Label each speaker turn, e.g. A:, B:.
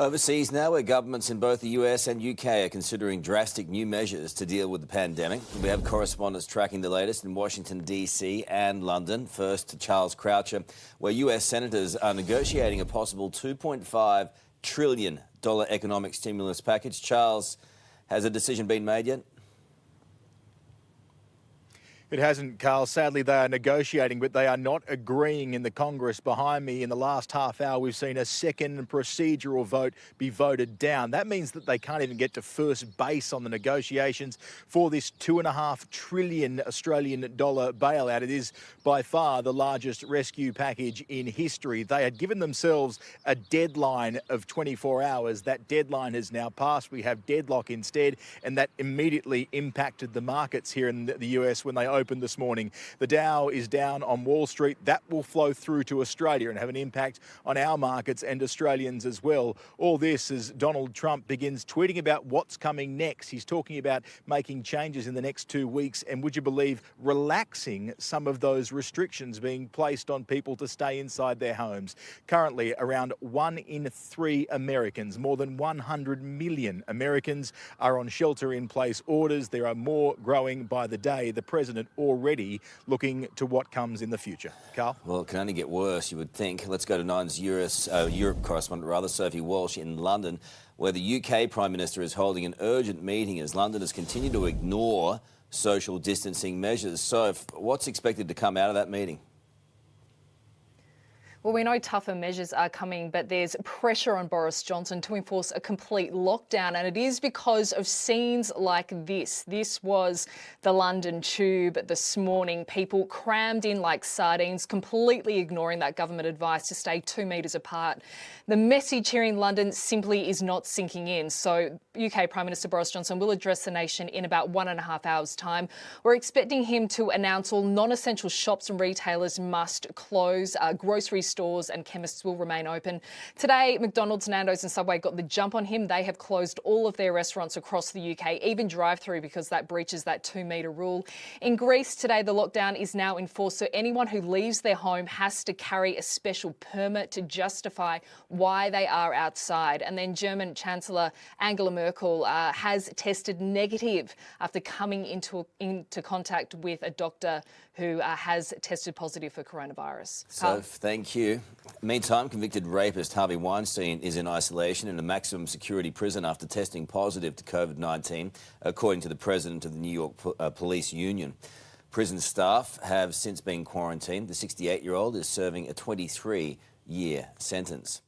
A: Overseas now, where governments in both the US and UK are considering drastic new measures to deal with the pandemic. We have correspondents tracking the latest in Washington, D.C. and London. First to Charles Croucher, where US senators are negotiating a possible $2.5 trillion economic stimulus package. Charles, has a decision been made yet?
B: It hasn't, Carl. Sadly, they are negotiating, but they are not agreeing in the Congress behind me. In the last half hour, we've seen a second procedural vote be voted down. That means that they can't even get to first base on the negotiations for this $2.5 trillion Australian dollar bailout. It is by far the largest rescue package in history. They had given themselves a deadline of 24 hours. That deadline has now passed. We have deadlock instead, and that immediately impacted the markets here in the US when they opened this morning. The Dow is down on Wall Street. That will flow through to Australia and have an impact on our markets and Australians as well. All this as Donald Trump begins tweeting about what's coming next. He's talking about making changes in the next 2 weeks and, would you believe, relaxing some of those restrictions being placed on people to stay inside their homes. Currently, around 1 in 3 Americans, more than 100 million Americans, are on shelter-in-place orders. There are more growing by the day. The president already looking to what comes in the future. Carl?
A: Well, it can only get worse, you would think. Let's go to Nine's Europe correspondent, Sophie Walsh in London, where the UK Prime Minister is holding an urgent meeting as London has continued to ignore social distancing measures. So, what's expected to come out of that meeting?
C: Well, we know tougher measures are coming, but there's pressure on Boris Johnson to enforce a complete lockdown, and it is because of scenes like this. This was the London Tube this morning. People crammed in like sardines, completely ignoring that government advice to stay 2 metres apart. The message here in London simply is not sinking in. So UK Prime Minister Boris Johnson will address the nation in about 1.5 hours' time. We're expecting him to announce all non-essential shops and retailers must close. Grocery stores and chemists will remain open. Today, McDonald's, Nando's and Subway got the jump on him. They have closed all of their restaurants across the UK, even drive-through, because that breaches that 2-metre rule. In Greece today, the lockdown is now enforced, so anyone who leaves their home has to carry a special permit to justify why they are outside. And then German Chancellor Angela Merkel has tested negative after coming into contact with a doctor who has tested positive for coronavirus.
A: So, thank you. Meantime, convicted rapist Harvey Weinstein is in isolation in a maximum security prison after testing positive to COVID-19, according to the president of the New York Police Union. Prison staff have since been quarantined. The 68-year-old is serving a 23-year sentence.